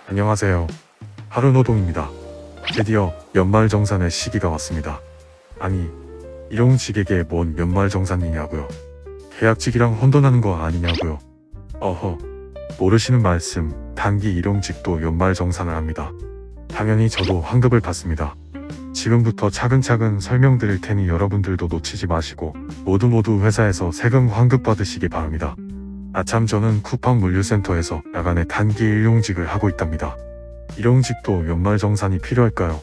안녕하세요. 하루노동입니다. 드디어 연말정산의 시기가 왔습니다. 아니, 일용직에게 뭔 연말정산이냐고요. 계약직이랑 혼돈하는 거 아니냐고요. 어허, 모르시는 말씀, 단기 일용직도 연말정산을 합니다. 당연히 저도 환급을 받습니다. 지금부터 차근차근 설명드릴 테니 여러분들도 놓치지 마시고 모두 회사에서 세금 환급 받으시기 바랍니다. 아참, 저는 쿠팡 물류센터에서 야간에 단기 일용직을 하고 있답니다. 일용직도 연말정산이 필요할까요?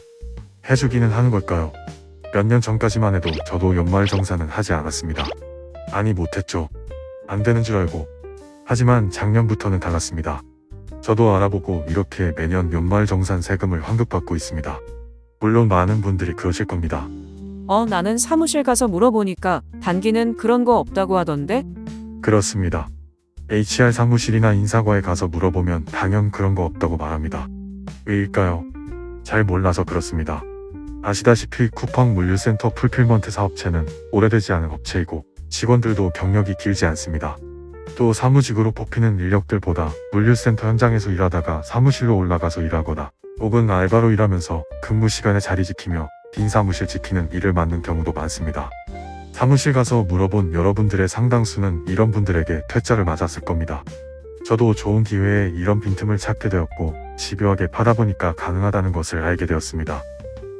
해주기는 하는 걸까요? 몇 년 전까지만 해도 저도 연말정산은 하지 않았습니다. 아니, 못했죠. 안 되는 줄 알고. 하지만 작년부터는 달랐습니다. 저도 알아보고 이렇게 매년 연말정산 세금을 환급받고 있습니다. 물론 많은 분들이 그러실 겁니다. 나는 사무실 가서 물어보니까 단기는 그런 거 없다고 하던데? 그렇습니다. HR 사무실이나 인사과에 가서 물어보면 당연 그런 거 없다고 말합니다. 왜일까요? 잘 몰라서 그렇습니다. 아시다시피 쿠팡 물류센터 풀필먼트 사업체는 오래되지 않은 업체이고 직원들도 경력이 길지 않습니다. 또 사무직으로 뽑히는 인력들보다 물류센터 현장에서 일하다가 사무실로 올라가서 일하거나 혹은 알바로 일하면서 근무 시간에 자리 지키며 빈 사무실 지키는 일을 맡는 경우도 많습니다. 사무실 가서 물어본 여러분들의 상당수는 이런 분들에게 퇴짜를 맞았을 겁니다. 저도 좋은 기회에 이런 빈틈을 찾게 되었고 집요하게 파다보니까 가능하다는 것을 알게 되었습니다.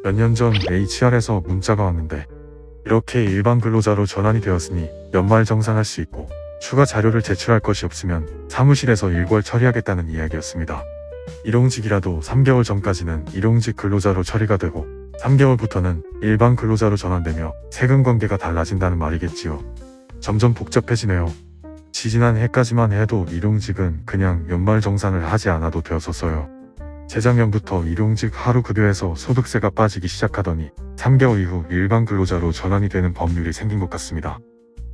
몇 년 전 HR에서 문자가 왔는데 이렇게 일반 근로자로 전환이 되었으니 연말정산할 수 있고 추가 자료를 제출할 것이 없으면 사무실에서 일괄 처리하겠다는 이야기였습니다. 일용직이라도 3개월 전까지는 일용직 근로자로 처리가 되고 3개월부터는 일반 근로자로 전환되며 세금 관계가 달라진다는 말이겠지요. 점점 복잡해지네요. 지지난 해까지만 해도 일용직은 그냥 연말정산을 하지 않아도 되었었어요. 재작년부터 일용직 하루급여에서 소득세가 빠지기 시작하더니 3개월 이후 일반 근로자로 전환이 되는 법률이 생긴 것 같습니다.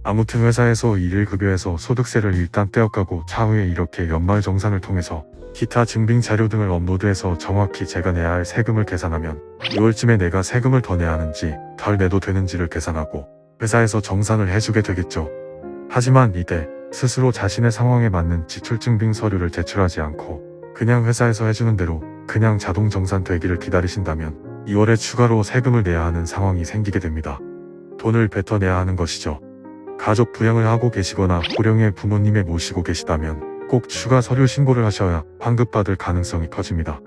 아무튼 회사에서 일일급여에서 소득세를 일단 떼어가고 차후에 이렇게 연말정산을 통해서 기타 증빙 자료 등을 업로드해서 정확히 제가 내야 할 세금을 계산하면 6월쯤에 내가 세금을 더 내야 하는지 덜 내도 되는지를 계산하고 회사에서 정산을 해주게 되겠죠. 하지만 이때 스스로 자신의 상황에 맞는 지출 증빙 서류를 제출하지 않고 그냥 회사에서 해주는 대로 그냥 자동 정산되기를 기다리신다면 2월에 추가로 세금을 내야 하는 상황이 생기게 됩니다. 돈을 뱉어내야 하는 것이죠. 가족 부양을 하고 계시거나 고령의 부모님을 모시고 계시다면 꼭 추가 서류 신고를 하셔야 환급받을 가능성이 커집니다.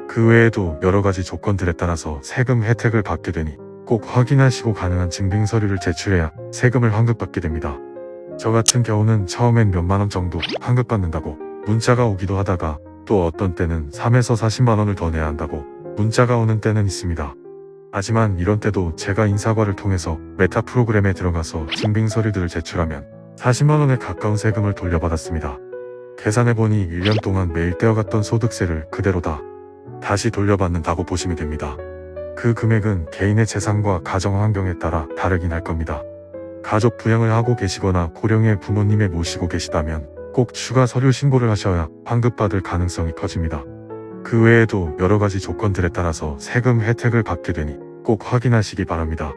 그 외에도 여러가지 조건들에 따라서 세금 혜택을 받게 되니 꼭 확인하시고 가능한 증빙 서류를 제출해야 세금을 환급받게 됩니다. 저 같은 경우는 처음엔 몇만원 정도 환급받는다고 문자가 오기도 하다가 또 어떤 때는 3에서 40만원을 더 내야 한다고 문자가 오는 때는 있습니다. 하지만 이런 때도 제가 인사과를 통해서 메타 프로그램에 들어가서 증빙 서류들을 제출하면 40만원에 가까운 세금을 돌려받았습니다. 계산해보니 1년 동안 매일 떼어갔던 소득세를 그대로 다시 돌려받는다고 보시면 됩니다. 그 금액은 개인의 재산과 가정 환경에 따라 다르긴 할 겁니다. 가족 부양을 하고 계시거나 고령의 부모님을 모시고 계시다면 꼭 추가 서류 신고를 하셔야 환급받을 가능성이 커집니다. 그 외에도 여러가지 조건들에 따라서 세금 혜택을 받게 되니 꼭 확인하시기 바랍니다.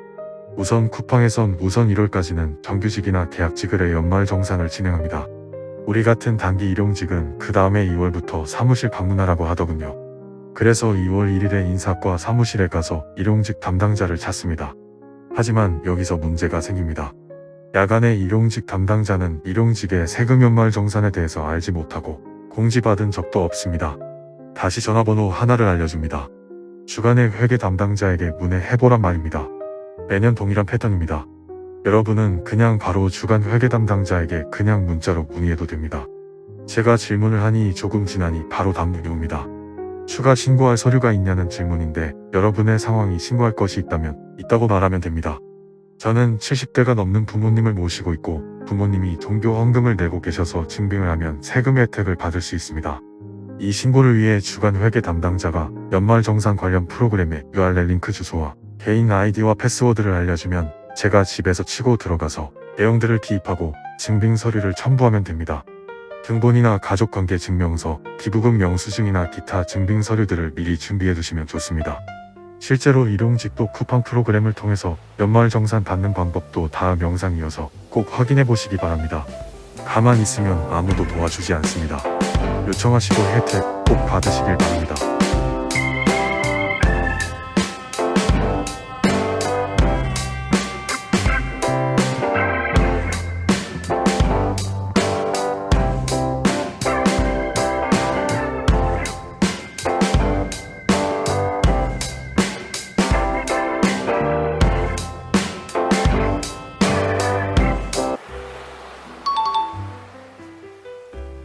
우선 쿠팡에선 우선 1월까지는 정규직이나 계약직을 해 연말정산을 진행합니다. 우리 같은 단기 일용직은 그 다음에 2월부터 사무실 방문하라고 하더군요. 그래서 2월 1일에 인사과 사무실에 가서 일용직 담당자를 찾습니다. 하지만 여기서 문제가 생깁니다. 야간에 일용직 담당자는 일용직의 세금 연말정산에 대해서 알지 못하고 공지받은 적도 없습니다. 다시 전화번호 하나를 알려줍니다. 주간의 회계 담당자에게 문의해보란 말입니다. 매년 동일한 패턴입니다. 여러분은 그냥 바로 주간 회계 담당자에게 그냥 문자로 문의해도 됩니다. 제가 질문을 하니 조금 지나니 바로 답문이 옵니다. 추가 신고할 서류가 있냐는 질문인데 여러분의 상황이 신고할 것이 있다면 있다고 말하면 됩니다. 저는 70대가 넘는 부모님을 모시고 있고 부모님이 종교 헌금을 내고 계셔서 증빙을 하면 세금 혜택을 받을 수 있습니다. 이 신고를 위해 주간 회계 담당자가 연말정산 관련 프로그램의 URL 링크 주소와 개인 아이디와 패스워드를 알려주면 제가 집에서 치고 들어가서 내용들을 기입하고 증빙 서류를 첨부하면 됩니다. 등본이나 가족관계 증명서, 기부금 영수증이나 기타 증빙 서류들을 미리 준비해 두시면 좋습니다. 실제로 일용직도 쿠팡 프로그램을 통해서 연말정산 받는 방법도 다음 영상이어서 꼭 확인해 보시기 바랍니다. 가만히 있으면 아무도 도와주지 않습니다. 요청하시고 혜택 꼭 받으시길 바랍니다.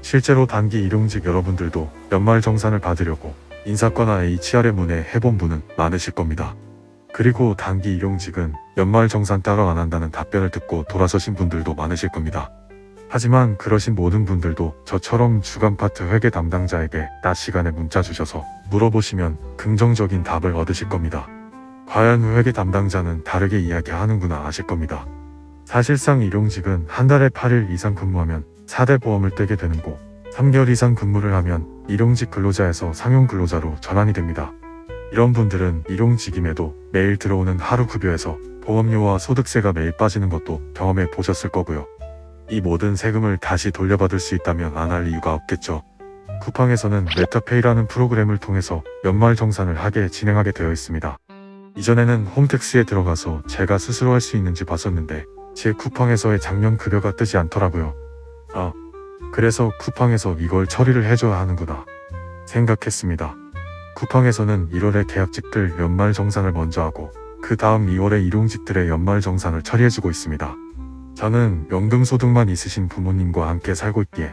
실제로 단기 일용직 여러분들도 연말 정산을 받으려고 인사과나 HR의 문에 해본 분은 많으실 겁니다. 그리고 단기 일용직은 연말 정산 따로 안 한다는 답변을 듣고 돌아서신 분들도 많으실 겁니다. 하지만 그러신 모든 분들도 저처럼 주간 파트 회계 담당자에게 낮 시간에 문자 주셔서 물어보시면 긍정적인 답을 얻으실 겁니다. 과연 회계 담당자는 다르게 이야기하는구나 아실 겁니다. 사실상 일용직은 한 달에 8일 이상 근무하면 4대 보험을 떼게 되는 거, 3개월 이상 근무를 하면 일용직 근로자에서 상용 근로자로 전환이 됩니다. 이런 분들은 일용직임에도 매일 들어오는 하루 급여에서 보험료와 소득세가 매일 빠지는 것도 경험해 보셨을 거고요. 이 모든 세금을 다시 돌려받을 수 있다면 안 할 이유가 없겠죠. 쿠팡에서는 메타페이라는 프로그램을 통해서 연말 정산을 진행하게 되어 있습니다. 이전에는 홈택스에 들어가서 제가 스스로 할 수 있는지 봤었는데 제 쿠팡에서의 작년 급여가 뜨지 않더라고요. 그래서 쿠팡에서 이걸 처리를 해줘야 하는구나 생각했습니다. 쿠팡에서는 1월에 계약직들 연말 정산을 먼저 하고 그 다음 2월에 일용직들의 연말 정산을 처리해주고 있습니다. 저는 연금소득만 있으신 부모님과 함께 살고 있기에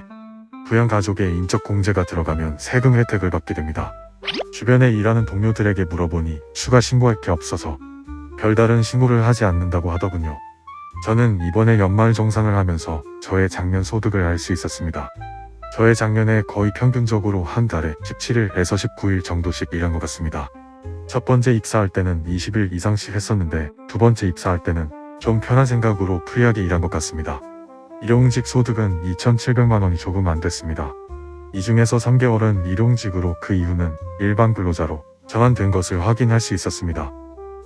부양가족의 인적 공제가 들어가면 세금 혜택을 받게 됩니다. 주변에 일하는 동료들에게 물어보니 추가 신고할 게 없어서 별다른 신고를 하지 않는다고 하더군요. 저는 이번에 연말 정산을 하면서 저의 작년 소득을 알 수 있었습니다. 저의 작년에 거의 평균적으로 한 달에 17일에서 19일 정도씩 일한 것 같습니다. 첫 번째 입사할 때는 20일 이상씩 했었는데 두 번째 입사할 때는 좀 편한 생각으로 프리하게 일한 것 같습니다. 일용직 소득은 2,700만 원이 조금 안 됐습니다. 이 중에서 3개월은 일용직으로 그 이후는 일반 근로자로 전환된 것을 확인할 수 있었습니다.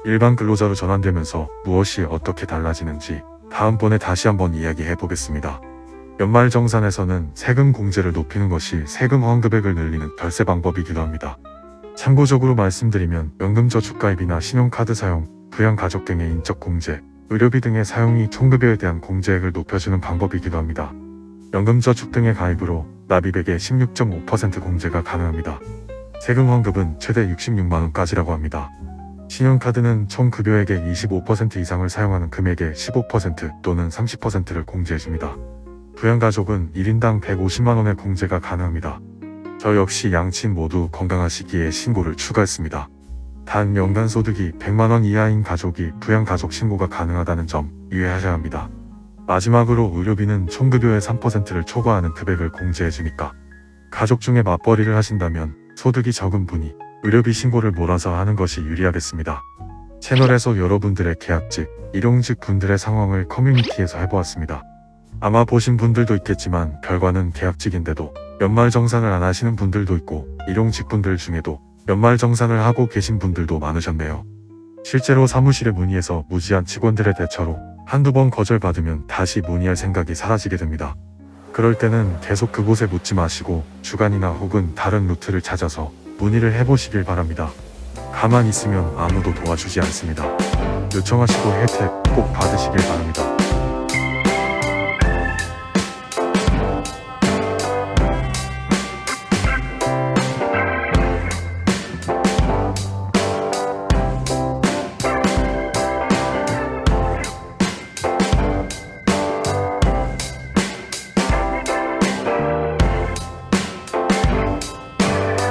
일반 근로자로 전환되면서 무엇이 어떻게 달라지는지 다음번에 다시 한번 이야기해 보겠습니다. 연말 정산에서는 세금 공제를 높이는 것이 세금 환급액을 늘리는 별세 방법이기도 합니다. 참고적으로 말씀드리면 연금저축가입이나 신용카드 사용, 부양가족 등의 인적 공제, 의료비 등의 사용이 총급여에 대한 공제액을 높여주는 방법이기도 합니다. 연금저축 등의 가입으로 납입액의 16.5% 공제가 가능합니다. 세금 환급은 최대 66만원까지라고 합니다. 신용카드는 총 급여액의 25% 이상을 사용하는 금액의 15% 또는 30%를 공제해줍니다. 부양가족은 1인당 150만원의 공제가 가능합니다. 저 역시 양친 모두 건강하시기에 신고를 추가했습니다. 단 연간 소득이 100만원 이하인 가족이 부양가족 신고가 가능하다는 점 유의하셔야 합니다. 마지막으로 의료비는 총급여의 3%를 초과하는 금액을 공제해주니까 가족 중에 맞벌이를 하신다면 소득이 적은 분이 의료비 신고를 몰아서 하는 것이 유리하겠습니다. 채널에서 여러분들의 계약직, 일용직 분들의 상황을 커뮤니티에서 해보았습니다. 아마 보신 분들도 있겠지만 결과는 계약직인데도 연말 정산을 안 하시는 분들도 있고 일용직 분들 중에도 연말 정산을 하고 계신 분들도 많으셨네요. 실제로 사무실에 문의해서 무지한 직원들의 대처로 한두 번 거절받으면 다시 문의할 생각이 사라지게 됩니다. 그럴 때는 계속 그곳에 묻지 마시고 주간이나 혹은 다른 루트를 찾아서 문의를 해보시길 바랍니다. 가만히 있으면 아무도 도와주지 않습니다. 요청하시고 혜택 꼭 받으시길 바랍니다.